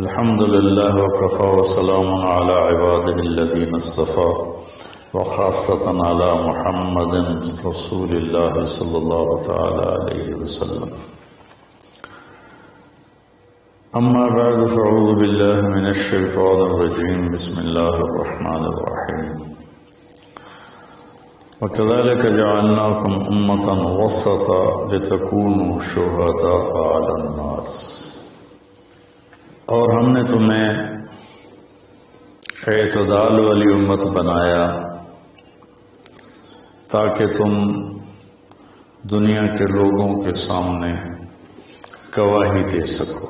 الحمد لله وكفى وسلام على عباده الذين اصطفى وخاصة على محمد رسول الله صلى الله تعالى عليه وسلم. أما بعد فأعوذ بالله من الشيطان الرجيم. بسم الله الرحمن الرحيم. وكذلك جعلناكم أمة وسطا لتكونوا شهداء على الناس. اور ہم نے تمہیں اعتدال والی امت بنایا تاکہ تم دنیا کے لوگوں کے سامنے گواہی دے سکو.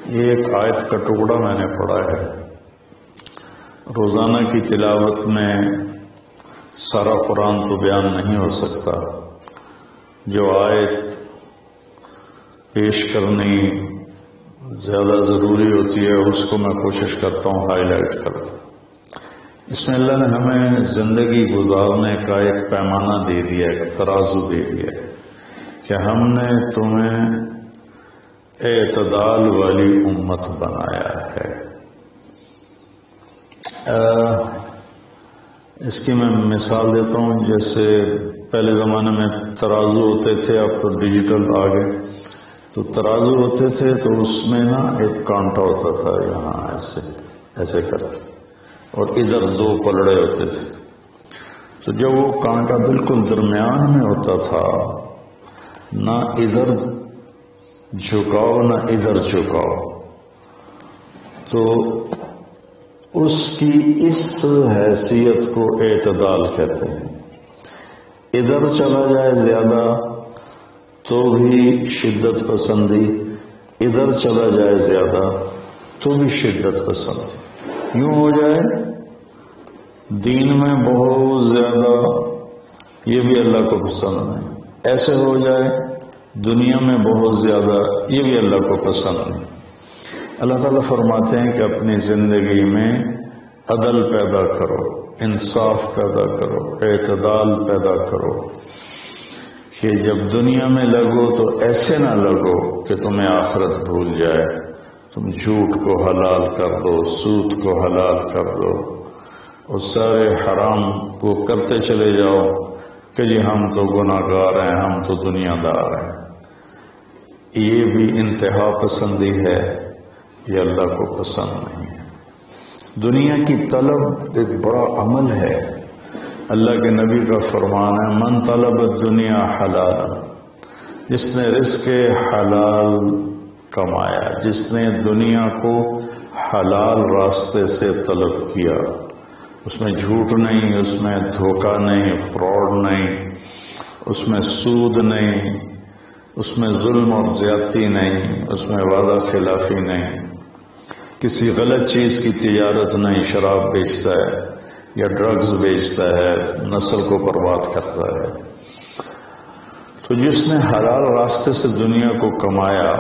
یہ ایک آیت کا ٹکڑا میں نے پڑھا ہے. روزانہ کی تلاوت میں سارا قرآن تو بیان نہیں ہو سکتا. جو آیت پیش کرنی زیادہ ضروری ہوتی ہے اس کو میں کوشش کرتا ہوں ہائی لائٹ کرتا. اس میں اللہ نے ہمیں زندگی گزارنے کا ایک پیمانہ دے دیا، ایک ترازو دے دیا کہ ہم نے تمہیں اعتدال والی امت بنایا ہے. اس کی میں مثال دیتا ہوں. جیسے پہلے زمانے میں ترازو ہوتے تھے، اب تو ڈیجیٹل آ گئے. تو ترازو ہوتے تھے تو اس میں نا ایک کانٹا ہوتا تھا یہاں ایسے کر کے، اور ادھر دو پلڑے ہوتے تھے. تو جب وہ کانٹا بالکل درمیان میں ہوتا تھا، نہ ادھر جھکاؤ نہ ادھر جھکاؤ، تو اس کی اس حیثیت کو اعتدال کہتے ہیں. ادھر چلا جائے زیادہ تو بھی شدت پسندی، ادھر چلا جائے زیادہ تو بھی شدت پسندی. یوں ہو جائے دین میں بہت زیادہ، یہ بھی اللہ کو پسند نہیں. ایسے ہو جائے دنیا میں بہت زیادہ، یہ بھی اللہ کو پسند نہیں. اللہ تعالیٰ فرماتے ہیں کہ اپنی زندگی میں عدل پیدا کرو، انصاف پیدا کرو، اعتدال پیدا کرو کہ جب دنیا میں لگو تو ایسے نہ لگو کہ تمہیں آخرت بھول جائے. تم جھوٹ کو حلال کر دو، سود کو حلال کر دو، اور سارے حرام کو کرتے چلے جاؤ کہ جی ہم تو گناہگار ہیں، ہم تو دنیا دار ہیں. یہ بھی انتہا پسندی ہے، یہ اللہ کو پسند نہیں ہے. دنیا کی طلب ایک بڑا عمل ہے. اللہ کے نبی کا فرمان ہے من طلب الدنیا حلال، جس نے رزق حلال کمایا، جس نے دنیا کو حلال راستے سے طلب کیا، اس میں جھوٹ نہیں، اس میں دھوکہ نہیں، فراڈ نہیں، اس میں سود نہیں، اس میں ظلم اور زیادتی نہیں، اس میں وعدہ خلافی نہیں، کسی غلط چیز کی تجارت نہیں، شراب بیچتا ہے یا ڈرگز بیچتا ہے، نسل کو برباد کرتا ہے. تو جس نے حلال راستے سے دنیا کو کمایا،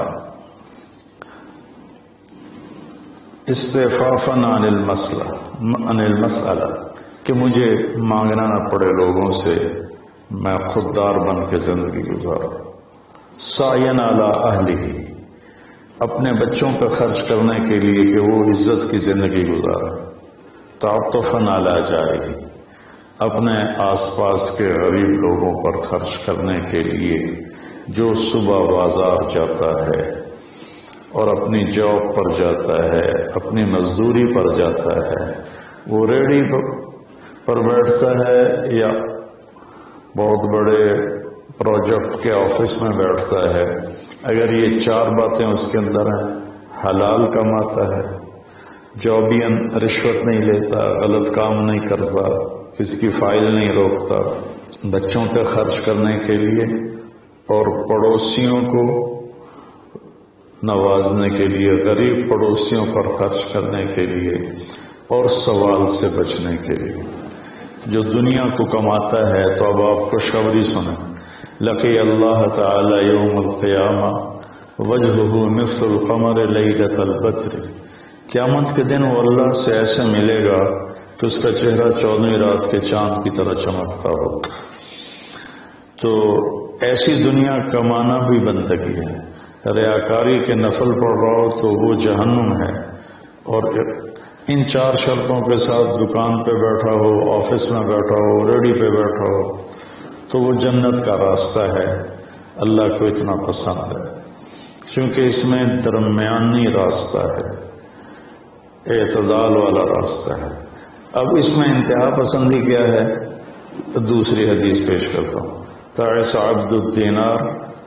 استعفافاً عن المسئلہ کہ مجھے مانگنا نہ پڑے لوگوں سے، میں خوددار بن کے زندگی گزارا. سعیاً علی اہلہ، اپنے بچوں پہ خرچ کرنے کے لیے کہ وہ عزت کی زندگی گزارا. تعطفاً علی جارہ، اپنے آس پاس کے غریب لوگوں پر خرچ کرنے کے لیے جو صبح بازار جاتا ہے اور اپنی جاب پر جاتا ہے، اپنی مزدوری پر جاتا ہے، وہ ریڑھی پر بیٹھتا ہے یا بہت بڑے پروجیکٹ کے آفس میں بیٹھتا ہے، اگر یہ چار باتیں اس کے اندر ہیں، حلال کماتا ہے، جابین رشوت نہیں لیتا، غلط کام نہیں کرتا، کسی کی فائل نہیں روکتا، بچوں پہ خرچ کرنے کے لیے اور پڑوسیوں کو نوازنے کے لیے، غریب پڑوسیوں پر خرچ کرنے کے لیے، اور سوال سے بچنے کے لیے. جو دنیا کو کماتا ہے تو اب آپ خوشخبری سنیں. لقی اللہ تعالی یوم القیامہ وجہہ مثل القمر لیلۃ البدر، قیامت کے دن وہ اللہ سے ایسے ملے گا کہ اس کا چہرہ 14ویں رات کے چاند کی طرح چمکتا ہوگا. تو ایسی دنیا کمانا بھی بندگی ہے. ریاکاری کے نفل پڑھ رہا ہو تو وہ جہنم ہے، اور ان 4 شرطوں کے ساتھ دکان پہ بیٹھا ہو، آفس میں بیٹھا ہو، ریڈی پہ بیٹھا ہو تو وہ جنت کا راستہ ہے، اللہ کو اتنا پسند ہے، کیونکہ اس میں درمیانی راستہ ہے، اعتدال والا راستہ ہے۔ اب اس میں انتہا پسندی کیا ہے؟ دوسری حدیث پیش کرتا ہوں، تعس عبد الدینار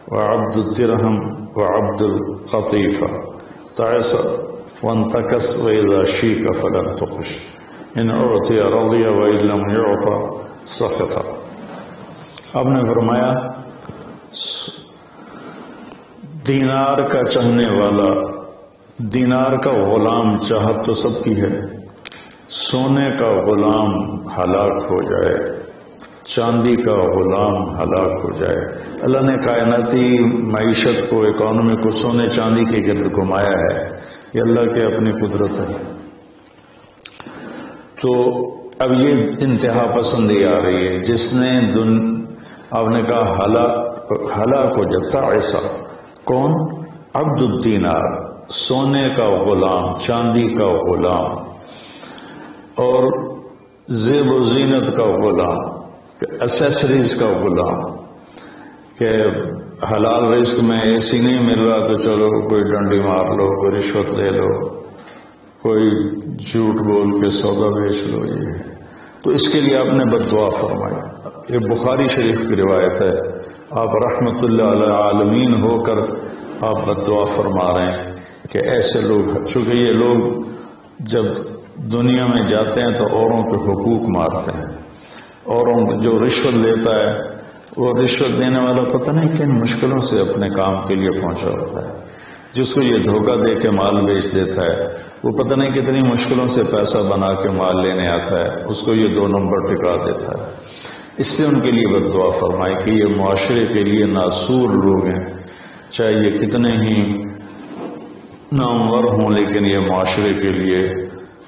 وعبد الدرہم وعبد القطیفہ، تعس وانتکس وإذا شیک فلن تقش، ان اعطی رضی وإن لم يعط سخط۔ آپ نے فرمایا دینار کا چاہنے والا، دینار کا غلام چاہت تو سب کی ہے، سونے کا غلام ہلاک ہو جائے، چاندی کا غلام ہلاک ہو جائے۔ اللہ نے کائناتی معیشت کو، اکانومی کو سونے چاندی کے گرد گھمایا ہے، یہ اللہ کی اپنی قدرت ہے۔ تو اب یہ انتہا پسندی آ رہی ہے، جس نے آپ نے کہا ہلاک ہو جاتا ایسا کون؟ عبد الدینار، سونے کا غلام، چاندی کا غلام، اور زیب و زینت کا غلام، اسیسریز کا غلام، کہ حلال رزق میں ایسی نہیں مل رہا تو چلو کوئی ڈنڈی مار لو، کوئی رشوت لے لو، کوئی جھوٹ بول کے سودا بیچ لو۔ یہ تو اس کے لیے آپ نے بد دعا فرمائی۔ یہ بخاری شریف کی روایت ہے، آپ رحمت اللہ علی عالمین ہو کر آپ بد دعا فرما رہے ہیں کہ ایسے لوگ، چونکہ یہ لوگ جب دنیا میں جاتے ہیں تو اوروں کے حقوق مارتے ہیں، اوروں جو رشوت لیتا ہے وہ رشوت دینے والا پتہ نہیں کن مشکلوں سے اپنے کام کے لیے پہنچا ہوتا ہے، جس کو یہ دھوکہ دے کے مال بیچ دیتا ہے وہ پتہ نہیں کتنی مشکلوں سے پیسہ بنا کے مال لینے آتا ہے، اس کو یہ 2 نمبر ٹکا دیتا ہے۔ اس سے ان کے لیے بد دعا فرمائی کہ یہ معاشرے کے لیے ناسور لوگ ہیں، چاہے یہ کتنے ہی نامور ہوں، لیکن یہ معاشرے کے لیے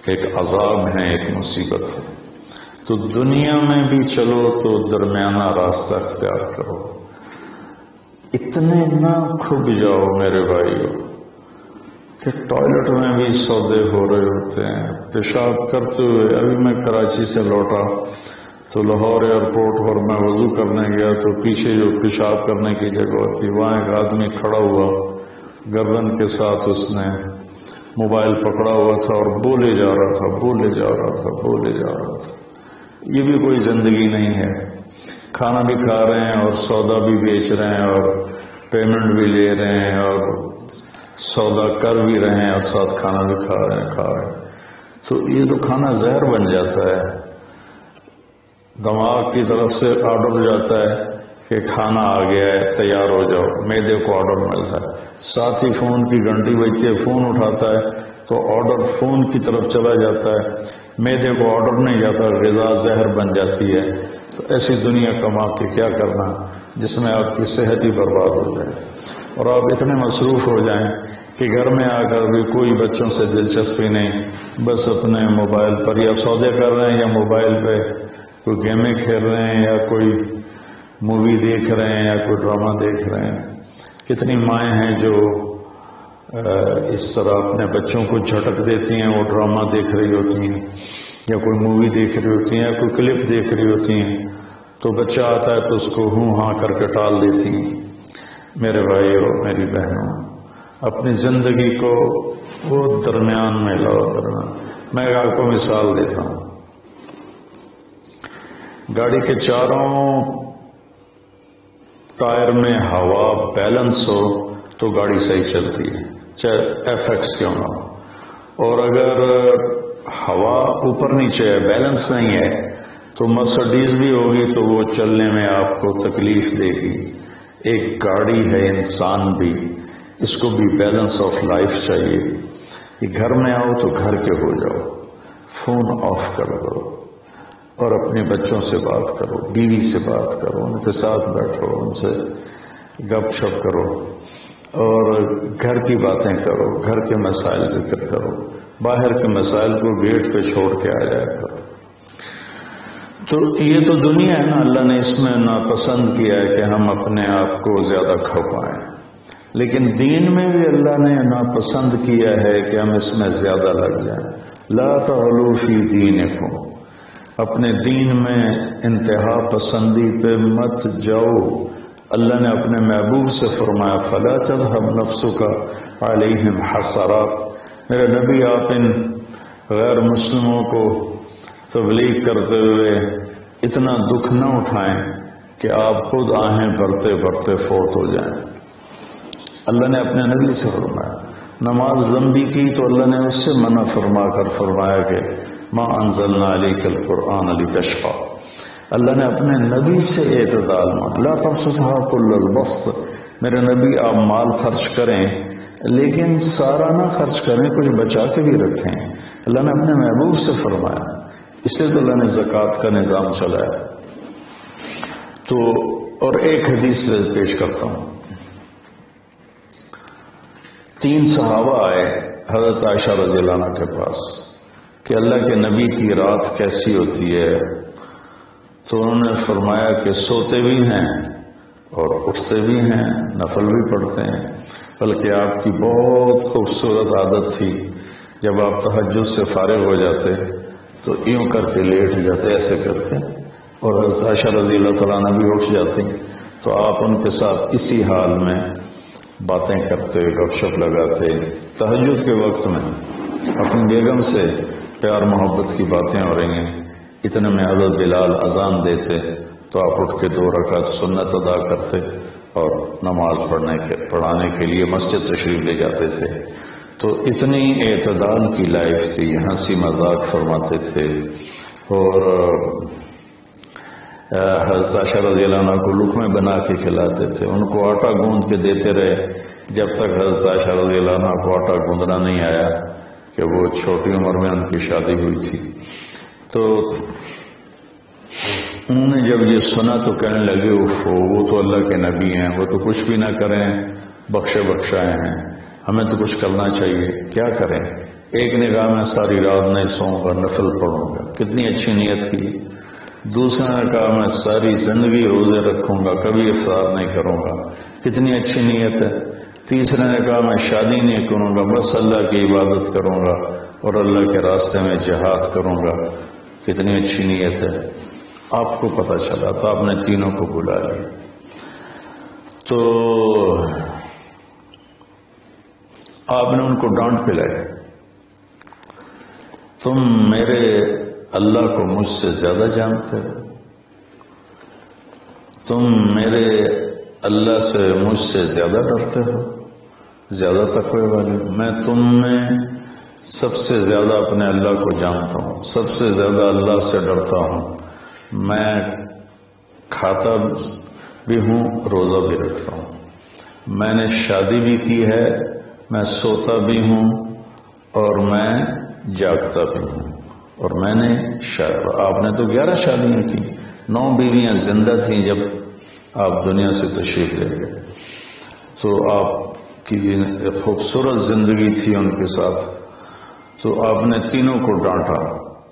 ایک عذاب ہے، ایک مصیبت ہے۔ تو دنیا میں بھی چلو تو درمیانہ راستہ اختیار کرو، اتنے نہ کھب جاؤ میرے بھائیو کہ ٹوائلٹ میں بھی سودے ہو رہے ہوتے ہیں، پیشاب کرتے ہوئے۔ ابھی میں کراچی سے لوٹا تو لاہور ایئرپورٹ پر میں وضو کرنے گیا تو پیچھے جو پیشاب کرنے کی جگہ تھی وہاں ایک آدمی کھڑا ہوا، گردن کے ساتھ اس نے موبائل پکڑا ہوا تھا اور بولے جا رہا تھا، بولے جا رہا تھا، بولے جا رہا تھا۔ یہ بھی کوئی زندگی نہیں ہے، کھانا بھی کھا رہے ہیں اور سودا بھی بیچ رہے ہیں اور پیمنٹ بھی لے رہے ہیں اور سودا کر بھی رہے ہیں اور ساتھ کھانا بھی کھا رہے ہیں۔ تو یہ تو کھانا زہر بن جاتا ہے، دماغ کی طرف سے آرڈر جاتا ہے کہ کھانا آ گیا ہے، تیار ہو جاؤ، معدے کو آرڈر ملتا ہے، ساتھ ہی فون کی گھنٹی بجتی ہے، فون اٹھاتا ہے تو آرڈر فون کی طرف چلا جاتا ہے، معدے کو آرڈر نہیں جاتا، غذا زہر بن جاتی ہے۔ تو ایسی دنیا کما کے کیا کرنا جس میں آپ کی صحت ہی برباد ہو جائے اور آپ اتنے مصروف ہو جائیں کہ گھر میں آ کر بھی کوئی بچوں سے دلچسپی نہیں، بس اپنے موبائل پر یا سودے کر رہے ہیں یا موبائل پہ کوئی گیمیں کھیل رہے ہیں یا کوئی مووی دیکھ رہے ہیں یا کوئی ڈرامہ دیکھ رہے ہیں۔ کتنی مائیں ہیں جو اس طرح اپنے بچوں کو جھٹک دیتی ہیں، وہ ڈرامہ دیکھ رہی ہوتی ہیں یا کوئی مووی دیکھ رہی ہوتی ہیں یا کوئی کلپ دیکھ رہی ہوتی ہیں، تو بچہ آتا ہے تو اس کو ہوں ہاں کر کے ٹال دیتی ہیں۔ میرے بھائی اور میری بہنوں، اپنی زندگی کو وہ درمیان میں لاؤ، درمیان۔ میں آپ کو مثال دیتا ہوں، گاڑی کے چاروں ٹائر میں ہوا بیلنس ہو تو گاڑی صحیح چلتی ہے، چاہے ایف ایکس کیوں نہ ہو، اور اگر ہوا اوپر نیچے ہے، بیلنس نہیں ہے، تو مرسڈیز بھی ہوگی تو وہ چلنے میں آپ کو تکلیف دے گی۔ ایک گاڑی ہے، انسان بھی، اس کو بھی بیلنس آف لائف چاہیے۔ کہ گھر میں آؤ تو گھر کے ہو جاؤ، فون آف کر دو اور اپنے بچوں سے بات کرو، بیوی سے بات کرو، ان کے ساتھ بیٹھو، ان سے گپ شپ کرو اور گھر کی باتیں کرو، گھر کے مسائل ذکر کرو، باہر کے مسائل کو گیٹ پہ چھوڑ کے آ جایا کرو۔ تو یہ تو دنیا ہے نا، اللہ نے اس میں ناپسند کیا ہے کہ ہم اپنے آپ کو زیادہ کھپائیں، لیکن دین میں بھی اللہ نے ناپسند کیا ہے کہ ہم اس میں زیادہ لگ جائیں. لا تغلوا فی دینکم، اپنے دین میں انتہا پسندی پہ مت جاؤ. اللہ نے اپنے محبوب سے فرمایا فلا تذهب نفسک علیہم حسرات، میرے نبی آپ ان غیر مسلموں کو تبلیغ کرتے ہوئے اتنا دکھ نہ اٹھائیں کہ آپ خود آہیں بھرتے بھرتے فوت ہو جائیں. اللہ نے اپنے نبی سے فرمایا. نماز لمبی کی تو اللہ نے اس سے منع فرما کر فرمایا کہ ما انزلنا علیک القرآن لتشقی. اللہ نے اپنے نبی سے اعتدال مانگا. لا تبسطها کل البسط، میرے نبی آپ مال خرچ کریں لیکن سارا نہ خرچ کریں، کچھ بچا کے بھی رکھیں. اللہ نے اپنے محبوب سے فرمایا. اس سے تو اللہ نے زکوٰۃ کا نظام چلایا. تو اور ایک حدیث پیش کرتا ہوں. 3 صحابہ آئے حضرت عائشہ رضی اللہ عنہ کے پاس کہ اللہ کے نبی کی رات کیسی ہوتی ہے. تو انہوں نے فرمایا کہ سوتے بھی ہیں اور اٹھتے بھی ہیں، نفل بھی پڑھتے ہیں، بلکہ آپ کی بہت خوبصورت عادت تھی جب آپ تہجد سے فارغ ہو جاتے تو یوں کر کے لیٹ جاتے، ایسے کر کے، اور حضرت عائشہ رضی اللہ تعالیٰ عنہ بھی اٹھ جاتی تو آپ ان کے ساتھ اسی حال میں باتیں کرتے، گپ شپ لگاتے. تہجد کے وقت میں اپنی بیگم سے پیار محبت کی باتیں ہو رہی ہیں، اتنے میں حضرت بلال اذان دیتے تو آپ اٹھ کے 2 رکعت سنت ادا کرتے اور نماز پڑھانے کے لیے مسجد تشریف لے جاتے تھے. تو اتنی اعتدال کی لائف تھی، ہنسی مذاق فرماتے تھے. اور حضرت عائشہ رضی اللہ عنہ کو لقمے بنا کے کھلاتے تھے، ان کو آٹا گوندھ کے دیتے رہے جب تک حضرت عائشہ رضی اللہ عنہ کو آٹا گوندھنا نہیں آیا کہ وہ چھوٹی عمر میں ان کی شادی ہوئی تھی. تو انہوں نے جب یہ سنا تو کہنے لگے وہ تو اللہ کے نبی ہیں، وہ تو کچھ بھی نہ کریں، بخشے بخشائے ہیں، ہمیں تو کچھ کرنا چاہیے، کیا کریں؟ ایک نگاہ میں ساری رات نہیں سوؤں گا، نفل پڑھوں گا، کتنی اچھی نیت کی. دوسرا نگاہ میں ساری زندگی روزے رکھوں گا، کبھی افطار نہیں کروں گا، کتنی اچھی نیت ہے. تیسرے نگاہ میں شادی نہیں کروں گا، بس اللہ کی عبادت کروں گا اور اللہ کے راستے میں جہاد کروں گا، کتنی اچھی نیت ہے. آپ کو پتہ چلا تو آپ نے تینوں کو بلا لیا. تو آپ نے ان کو ڈانٹ پلائی، تم میرے اللہ کو مجھ سے زیادہ جانتے ہو، تم میرے اللہ سے مجھ سے زیادہ ڈرتے ہو، زیادہ تقوی والے. میں تم میں سب سے زیادہ اپنے اللہ کو جانتا ہوں، سب سے زیادہ اللہ سے ڈرتا ہوں. میں کھاتا بھی ہوں، روزہ بھی رکھتا ہوں، میں نے شادی بھی کی ہے، میں سوتا بھی ہوں اور میں جاگتا بھی ہوں. اور میں نے آپ نے تو 11 شادیاں کی، 9 بیویاں زندہ تھیں جب آپ دنیا سے تشریف لے گئے. تو آپ کی ایک خوبصورت زندگی تھی ان کے ساتھ. تو آپ نے تینوں کو ڈانٹا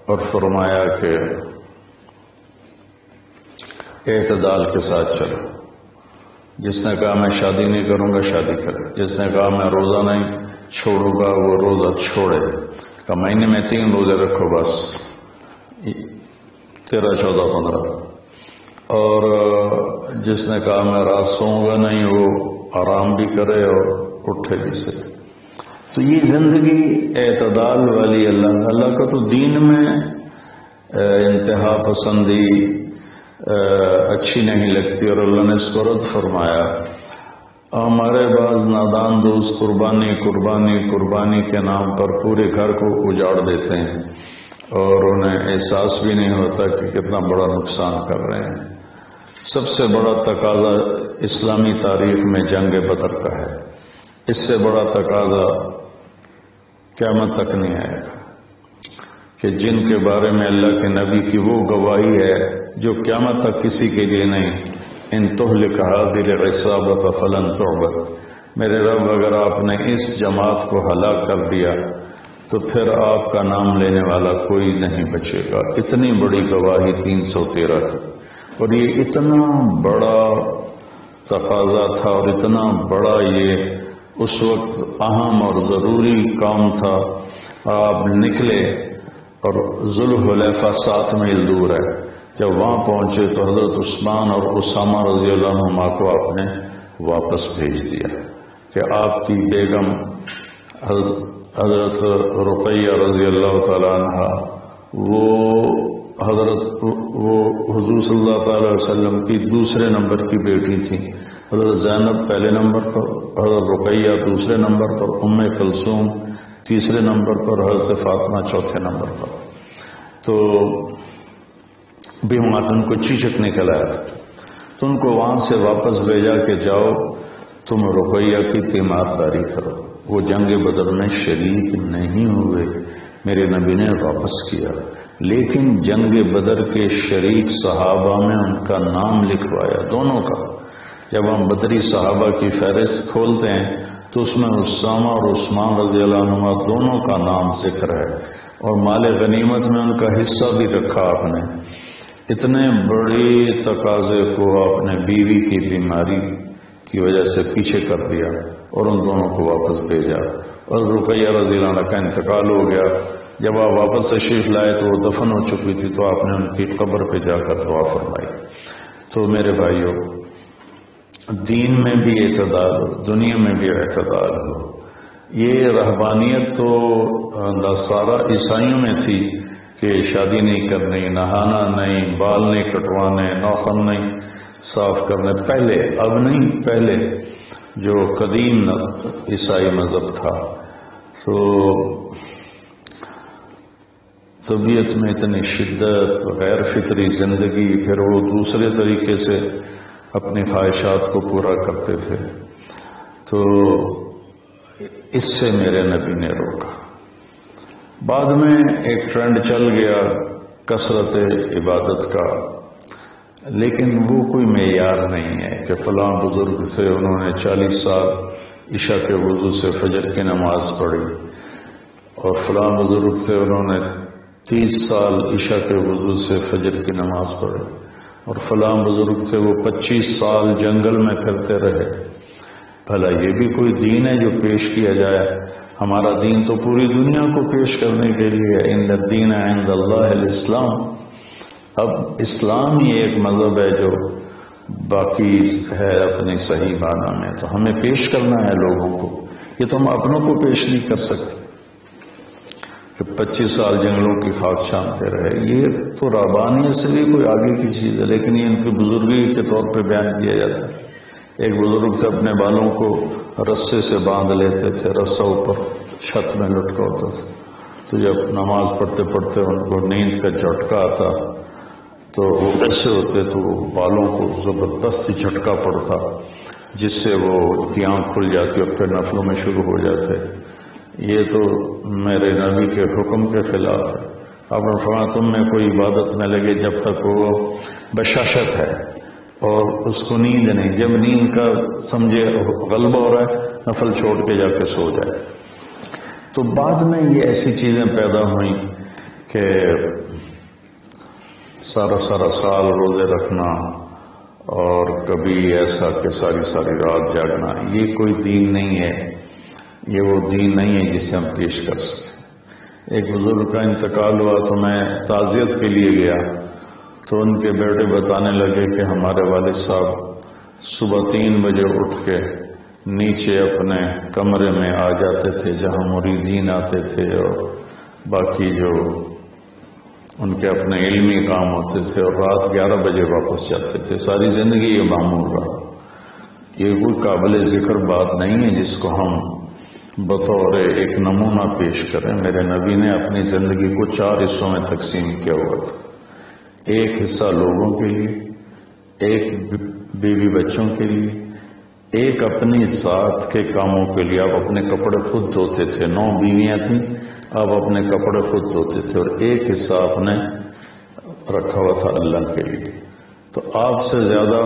اور فرمایا کہ اعتدال کے ساتھ چلو. جس نے کہا میں شادی نہیں کروں گا شادی کرے، جس نے کہا میں روزہ نہیں چھوڑوں گا وہ روزہ چھوڑے. کہ مہینے میں 3 روزے رکھو بس، 13، 14، 15. اور جس نے کہا میں رات سوؤں گا نہیں وہ آرام بھی کرے اور اٹھے بھی سے. تو یہ زندگی اعتدال والی اللہ کا تو دین میں انتہا پسندی اچھی نہیں لگتی. اور اللہ نے اس کو رد فرمایا. ہمارے بعض نادان دوست قربانی کے نام پر پورے گھر کو اجاڑ دیتے ہیں اور انہیں احساس بھی نہیں ہوتا کہ کتنا بڑا نقصان کر رہے ہیں. سب سے بڑا تقاضا اسلامی تاریخ میں جنگ بدر کا ہے. اس سے بڑا تقاضا قیامت تک نہیں آئے گا کہ جن کے بارے میں اللہ کے نبی کی وہ گواہی ہے جو قیامت تک کسی کے لیے نہیں. ان تہلک هذه العصابة فلن تعبد. میرے رب اگر آپ نے اس جماعت کو ہلاک کر دیا تو پھر آپ کا نام لینے والا کوئی نہیں بچے گا. اتنی بڑی گواہی 313 کی. اور یہ اتنا بڑا تقاضا تھا اور اتنا بڑا یہ اس وقت اہم اور ضروری کام تھا. آپ نکلے اور ذوالحلیفہ 7 میل دور ہے. جب وہاں پہنچے تو حضرت عثمان اور اسامہ رضی اللہ عنہما کو آپ نے واپس بھیج دیا کہ آپ کی بیگم حضرت رقیہ رضی اللہ تعالی عنہ وہ حضور صلی اللہ تعالی وسلم کی دوسرے نمبر کی بیٹی تھی. حضرت زینب پہلے نمبر پر، حضرت رقیہ دوسرے نمبر پر، ام کلثوم تیسرے نمبر پر، حضرت فاطمہ چوتھے نمبر پر. تو بھی ان کو چیچک نکل آیا تھا تو ان کو وہاں سے واپس بھیجا کہ جاؤ تم رقیہ کی تیمارداری کرو. وہ جنگ بدر میں شریک نہیں ہوئے، میرے نبی نے واپس کیا، لیکن جنگ بدر کے شریک صحابہ میں ان کا نام لکھوایا دونوں کا. جب ہم بدری صحابہ کی فہرست کھولتے ہیں تو اس میں اسامہ اور عثمان رضی اللہ عنہما دونوں کا نام ذکر ہے، اور مال غنیمت میں ان کا حصہ بھی رکھا آپ نے. اتنے بڑے تقاضے کو آپ نے بیوی کی بیماری کی وجہ سے پیچھے کر دیا اور ان دونوں کو واپس بھیجا. اور رقیہ رضی اللہ عنہ کا انتقال ہو گیا. جب آپ واپس تشریف لائے تو وہ دفن ہو چکی تھی، تو آپ نے ان کی قبر پہ جا کر دعا فرمائی. تو میرے بھائیوں، دین میں بھی اعتدال ہو، دنیا میں بھی اعتدال ہو. یہ رہبانیت تو نصارہ عیسائیوں میں تھی کہ شادی نہیں کرنی، نہانا نہیں، بال نہیں کٹوانے، ناخن نہیں صاف کرنے. پہلے، اب نہیں، پہلے جو قدیم عیسائی مذہب تھا. تو طبیعت میں اتنی شدت، غیر فطری زندگی، پھر وہ دوسرے طریقے سے اپنی خواہشات کو پورا کرتے تھے. تو اس سے میرے نبی نے روکا. بعد میں ایک ٹرینڈ چل گیا کثرت عبادت کا، لیکن وہ کوئی معیار نہیں ہے کہ فلاں بزرگ سے انہوں نے 40 سال عشاء کے وضو سے فجر کی نماز پڑھی، اور فلاں بزرگ سے انہوں نے 30 سال عشاء کے وضو سے فجر کی نماز پڑھی، اور فلاں بزرگ سے وہ 25 سال جنگل میں پھرتے رہے. بھلا یہ بھی کوئی دین ہے جو پیش کیا جائے؟ ہمارا دین تو پوری دنیا کو پیش کرنے کے لیے، ان الدین عند اللہ الاسلام. اب اسلام ہی ایک مذہب ہے جو باقی ہے اپنی صحیح معنی میں، تو ہمیں پیش کرنا ہے لوگوں کو. یہ تو ہم اپنوں کو پیش نہیں کر سکتے کہ 25 سال جنگلوں کی خاک چھانتے رہے. یہ تو رہبانیت سے بھی کوئی آگے کی چیز ہے، لیکن یہ ان کی بزرگی کے طور پہ بیان کیا جاتا ہے. ایک بزرگ سے اپنے بالوں کو رسے سے باندھ لیتے تھے، رسہ اوپر چھت میں لٹکا ہوتا تھا. تو جب نماز پڑھتے پڑھتے ان کو نیند کا جھٹکا آتا تو وہ ایسے ہوتے تو وہ بالوں کو زبردستی جھٹکا پڑتا، جس سے وہ کی آنکھ کھل جاتی اور پھر نفلوں میں شروع ہو جاتے. یہ تو میرے نبی کے حکم کے خلاف ہے. آپ نے فرمایا تم میں کوئی عبادت میں لگے جب تک وہ بشاشت ہے اور اس کو نیند نہیں. جب نیند کا سمجھے غلبہ ہو رہا ہے، نفل چھوڑ کے جا کے سو جائے. تو بعد میں یہ ایسی چیزیں پیدا ہوئیں کہ سارا سال روزے رکھنا، اور کبھی ایسا کہ ساری رات جاگنا. یہ کوئی دین نہیں ہے، یہ وہ دین نہیں ہے جسے ہم پیش کر سکیں. ایک بزرگ کا انتقال ہوا تو میں تعزیت کے لیے گیا، تو ان کے بیٹے بتانے لگے کہ ہمارے والد صاحب صبح 3 بجے اٹھ کے نیچے اپنے کمرے میں آ جاتے تھے جہاں مریدین آتے تھے، اور باقی جو ان کے اپنے علمی کام ہوتے تھے، اور رات 11 بجے واپس جاتے تھے. ساری زندگی یہ معمول رہا. یہ کوئی قابل ذکر بات نہیں ہے جس کو ہم بطور ایک نمونہ پیش کریں. میرے نبی نے اپنی زندگی کو 4 حصوں میں تقسیم کیا ہوا تھا. ایک حصہ لوگوں کے لیے، ایک بیوی بچوں کے لیے، ایک اپنی ذات کے کاموں کے لیے. آپ اپنے کپڑے خود دھوتے تھے، 9 بیویاں تھیں، آپ اپنے کپڑے خود دھوتے تھے. اور ایک حصہ آپ نے رکھا ہوا تھا اللہ کے لیے. تو آپ سے زیادہ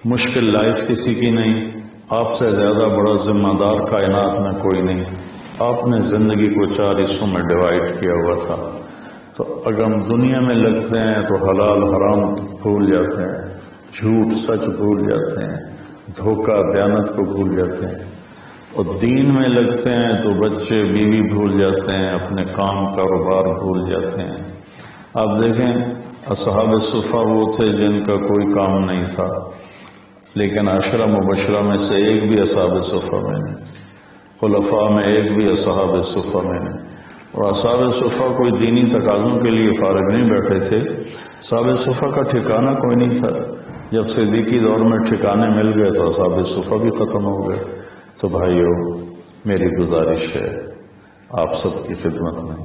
مشکل لائف کسی کی نہیں، آپ سے زیادہ بڑا ذمہ دار کائنات میں کوئی نہیں. آپ نے زندگی کو 4 حصوں میں ڈیوائڈ کیا ہوا تھا. تو اگر ہم دنیا میں لگتے ہیں تو حلال حرام بھول جاتے ہیں، جھوٹ سچ بھول جاتے ہیں، دھوکہ دیانت کو بھول جاتے ہیں، اور دین میں لگتے ہیں تو بچے بیوی بھول جاتے ہیں، اپنے کام کاروبار بھول جاتے ہیں۔ آپ دیکھیں اصحاب صفہ وہ تھے جن کا کوئی کام نہیں تھا، لیکن عشرہ مبشرہ میں سے ایک بھی اصحاب صفہ میں نہیں، خلفاء میں ایک بھی اصحاب صفہ میں نہیں۔ اور اصحاب صفہ کوئی دینی تقاضوں کے لیے فارغ نہیں بیٹھے تھے، اصحاب صفہ کا ٹھکانہ کوئی نہیں تھا۔ جب صدیقی دور میں ٹھکانے مل گئے تو اصحاب صفہ بھی ختم ہو گئے۔ تو بھائیو، میری گزارش ہے آپ سب کی خدمت میں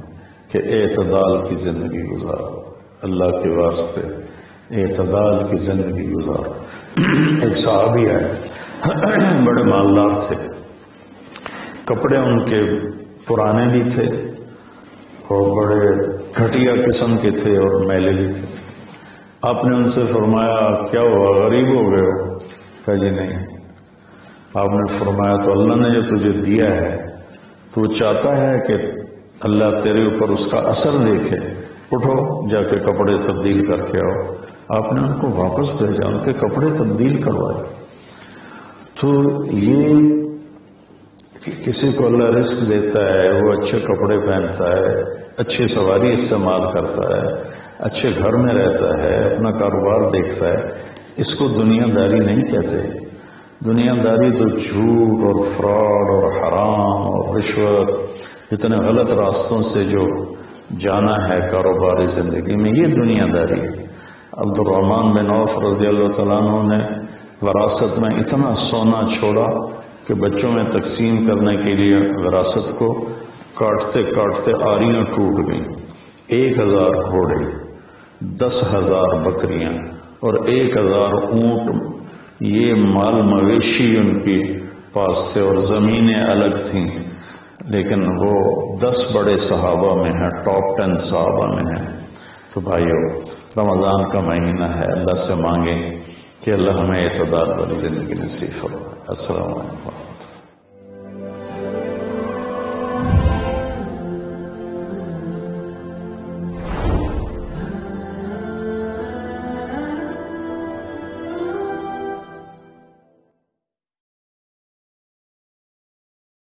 کہ اعتدال کی زندگی گزارو، اللہ کے واسطے اعتدال کی زندگی گزارو۔ ایک صحابی آئے، بڑے مالدار تھے، کپڑے ان کے پرانے بھی تھے اور بڑے گھٹیا قسم کے تھے اور میلے بھی تھے۔ آپ نے ان سے فرمایا کیا ہوا، غریب ہو گئے ہو؟ کہا جی نہیں۔ آپ نے فرمایا تو اللہ نے جو تجھے دیا ہے تو وہ چاہتا ہے کہ اللہ تیرے اوپر اس کا اثر دیکھے، اٹھو جا کے کپڑے تبدیل کر کے آؤ۔ آپ نے ان کو واپس بھیجا، ان کے کپڑے تبدیل کروائے۔ تو یہ کہ کسی کو اللہ رزق دیتا ہے، وہ اچھے کپڑے پہنتا ہے، اچھی سواری استعمال کرتا ہے، اچھے گھر میں رہتا ہے، اپنا کاروبار دیکھتا ہے، اس کو دنیا داری نہیں کہتے۔ دنیا داری تو جھوٹ اور فراڈ اور حرام اور رشوت، اتنے غلط راستوں سے جو جانا ہے کاروباری زندگی میں، یہ دنیا داری ہے۔ عبد الرحمن بن عوف رضی اللہ تعالیٰ عنہ نے وراثت میں اتنا سونا چھوڑا کہ بچوں میں تقسیم کرنے کے لیے وراثت کو کاٹتے کاٹتے آریاں ٹوٹ گئیں۔ 1000 گھوڑے، 10,000 بکریاں اور 1000 اونٹ، یہ مال مویشی ان کے پاس تھے، اور زمینیں الگ تھیں، لیکن وہ 10 بڑے صحابہ میں ہیں، ٹاپ 10 صحابہ میں ہیں۔ تو بھائیو، رمضان کا مہینہ ہے، اللہ سے مانگیں کہ اللہ ہمیں اعتدال والی زندگی نصیب فرمائے۔ السلام علیکم۔